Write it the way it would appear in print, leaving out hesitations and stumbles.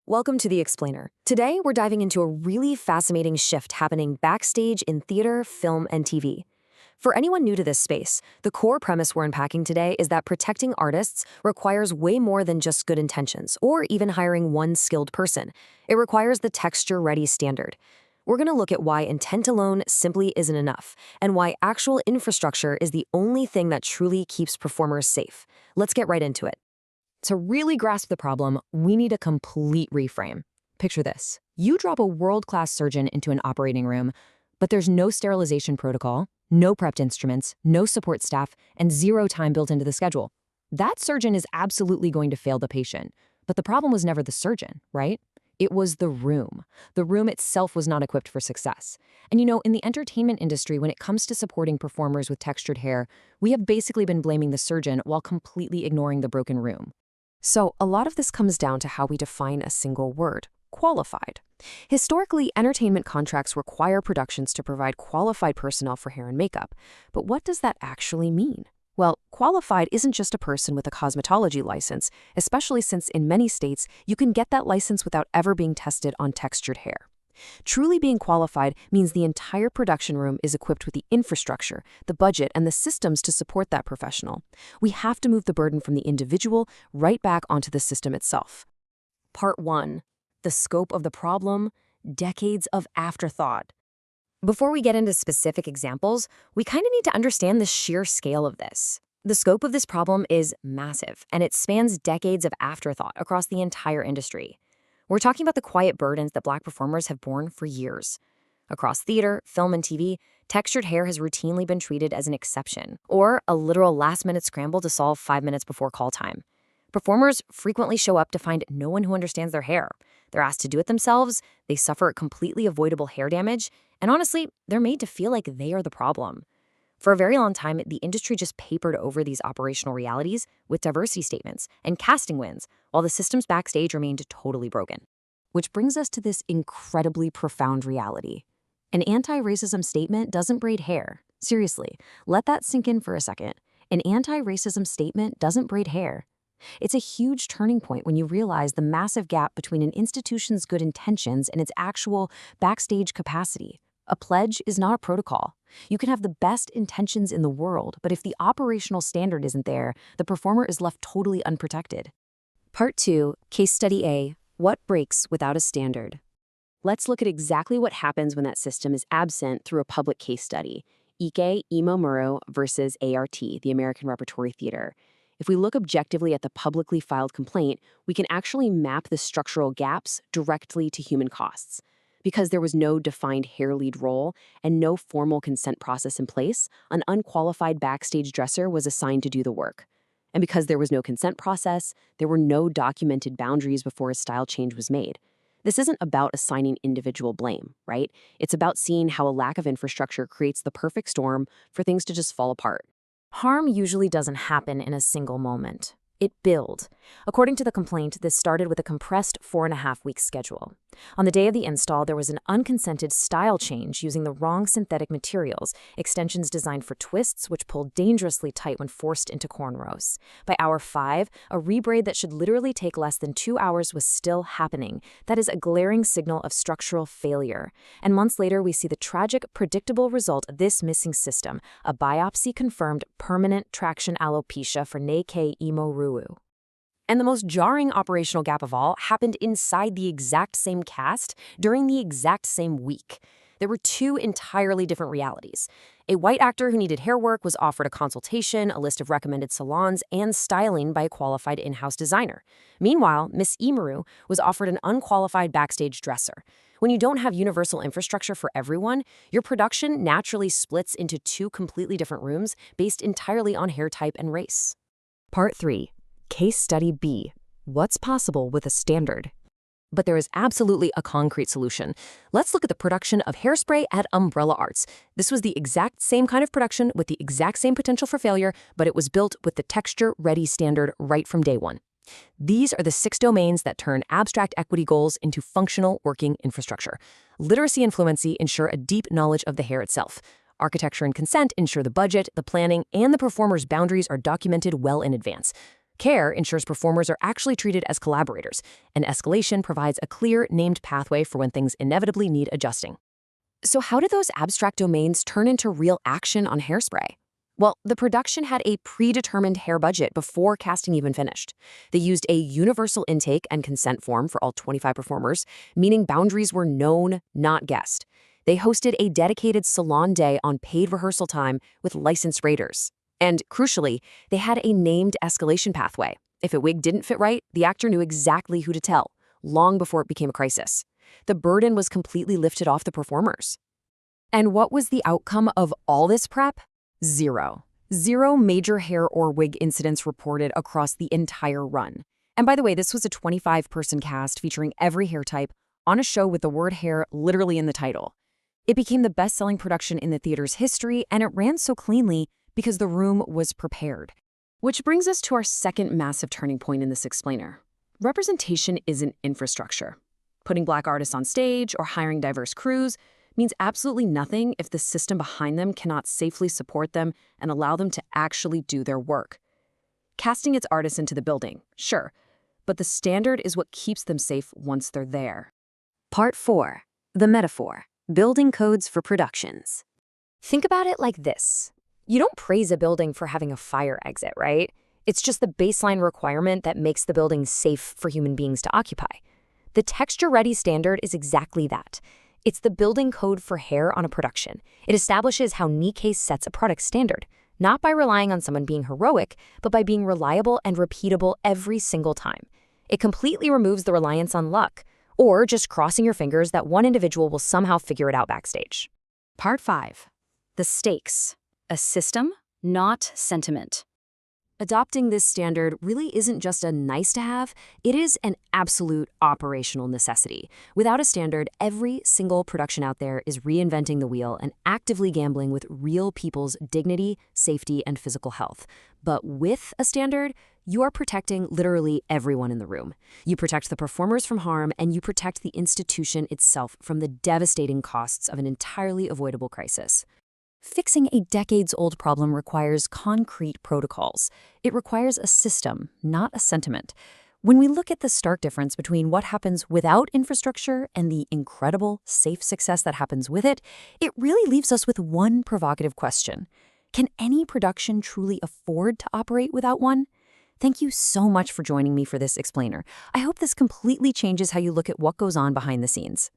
Welcome to The Explainer. Today, we're diving into a really fascinating shift happening backstage in theater, film, and TV. For anyone new to this space, the core premise we're unpacking today is that protecting artists requires way more than just good intentions, or even hiring one skilled person. It requires the texture-ready standard. We're going to look at why intent alone simply isn't enough, and why actual infrastructure is the only thing that truly keeps performers safe. Let's get right into it. To really grasp the problem, we need a complete reframe. Picture this. You drop a world-class surgeon into an operating room, but there's no sterilization protocol, no prepped instruments, no support staff, and zero time built into the schedule. That surgeon is absolutely going to fail the patient. But the problem was never the surgeon, right? It was the room. The room itself was not equipped for success. And in the entertainment industry, when it comes to supporting performers with textured hair, we have basically been blaming the surgeon while completely ignoring the broken room. So a lot of this comes down to how we define a single word: qualified. Historically, entertainment contracts require productions to provide qualified personnel for hair and makeup. But what does that actually mean? Well, qualified isn't just a person with a cosmetology license, especially since in many states, you can get that license without ever being tested on textured hair. Truly being qualified means the entire production room is equipped with the infrastructure, the budget, and the systems to support that professional. We have to move the burden from the individual right back onto the system itself. Part 1. The scope of the problem, decades of afterthought. Before we get into specific examples, we kind of need to understand the sheer scale of this. The scope of this problem is massive, and it spans decades of afterthought across the entire industry. We're talking about the quiet burdens that Black performers have borne for years. Across theater, film, and TV, textured hair has routinely been treated as an exception, or a literal last-minute scramble to solve 5 minutes before call time. Performers frequently show up to find no one who understands their hair. They're asked to do it themselves, they suffer completely avoidable hair damage, and honestly, they're made to feel like they are the problem. For a very long time, the industry just papered over these operational realities with diversity statements and casting wins, while the systems backstage remained totally broken. Which brings us to this incredibly profound reality. An anti-racism statement doesn't braid hair. Seriously, let that sink in for a second. An anti-racism statement doesn't braid hair. It's a huge turning point when you realize the massive gap between an institution's good intentions and its actual backstage capacity. A pledge is not a protocol. You can have the best intentions in the world, but if the operational standard isn't there, the performer is left totally unprotected. Part 2, Case Study A, What Breaks Without a Standard? Let's look at exactly what happens when that system is absent through a public case study. Ike Imamura versus ART, the American Repertory Theater. If we look objectively at the publicly filed complaint, we can actually map the structural gaps directly to human costs. Because there was no defined hair lead role and no formal consent process in place, an unqualified backstage dresser was assigned to do the work. And because there was no consent process, there were no documented boundaries before a style change was made. This isn't about assigning individual blame, right? It's about seeing how a lack of infrastructure creates the perfect storm for things to just fall apart. Harm usually doesn't happen in a single moment. It builds. According to the complaint, this started with a compressed 4.5-week schedule. On the day of the install, there was an unconsented style change using the wrong synthetic materials, extensions designed for twists which pulled dangerously tight when forced into cornrows. By hour 5, a rebraid that should literally take less than 2 hours was still happening. That is a glaring signal of structural failure. And months later, we see the tragic, predictable result of this missing system, a biopsy-confirmed permanent traction alopecia for Ike Imamura. And the most jarring operational gap of all happened inside the exact same cast during the exact same week. There were two entirely different realities. A white actor who needed hair work was offered a consultation, a list of recommended salons, and styling by a qualified in-house designer. Meanwhile, Miss Imamura was offered an unqualified backstage dresser. When you don't have universal infrastructure for everyone, your production naturally splits into two completely different rooms based entirely on hair type and race. Part 3. Case Study B, What's Possible with a Standard? But there is absolutely a concrete solution. Let's look at the production of Hairspray at Umbrella Arts. This was the exact same kind of production with the exact same potential for failure, but it was built with the texture-ready standard right from day one. These are the 6 domains that turn abstract equity goals into functional working infrastructure. Literacy and fluency ensure a deep knowledge of the hair itself. Architecture and consent ensure the budget, the planning, and the performer's boundaries are documented well in advance. Care ensures performers are actually treated as collaborators, and escalation provides a clear, named pathway for when things inevitably need adjusting. So how did those abstract domains turn into real action on Hairspray? Well, the production had a predetermined hair budget before casting even finished. They used a universal intake and consent form for all 25 performers, meaning boundaries were known, not guessed. They hosted a dedicated salon day on paid rehearsal time with licensed braiders. And crucially, they had a named escalation pathway. If a wig didn't fit right, the actor knew exactly who to tell, long before it became a crisis. The burden was completely lifted off the performers. And what was the outcome of all this prep? Zero. Zero major hair or wig incidents reported across the entire run. And by the way, this was a 25-person cast featuring every hair type on a show with the word hair literally in the title. It became the best-selling production in the theater's history, and it ran so cleanly because the room was prepared. Which brings us to our second massive turning point in this explainer. Representation isn't infrastructure. Putting Black artists on stage or hiring diverse crews means absolutely nothing if the system behind them cannot safely support them and allow them to actually do their work. Casting its artists into the building, sure, but the standard is what keeps them safe once they're there. Part 4. The Metaphor. Building Codes for Productions. Think about it like this. You don't praise a building for having a fire exit, right? It's just the baseline requirement that makes the building safe for human beings to occupy. The texture-ready standard is exactly that. It's the building code for hair on a production. It establishes how Nikkei sets a product standard, not by relying on someone being heroic, but by being reliable and repeatable every single time. It completely removes the reliance on luck, or just crossing your fingers that one individual will somehow figure it out backstage. Part 5. The Stakes. A System, Not Sentiment. Adopting this standard really isn't just a nice-to-have, it is an absolute operational necessity. Without a standard, every single production out there is reinventing the wheel and actively gambling with real people's dignity, safety, and physical health. But with a standard, you are protecting literally everyone in the room. You protect the performers from harm, and you protect the institution itself from the devastating costs of an entirely avoidable crisis. Fixing a decades-old problem requires concrete protocols. It requires a system, not a sentiment. When we look at the stark difference between what happens without infrastructure and the incredible, safe success that happens with it, it really leaves us with one provocative question. Can any production truly afford to operate without one? Thank you so much for joining me for this explainer. I hope this completely changes how you look at what goes on behind the scenes.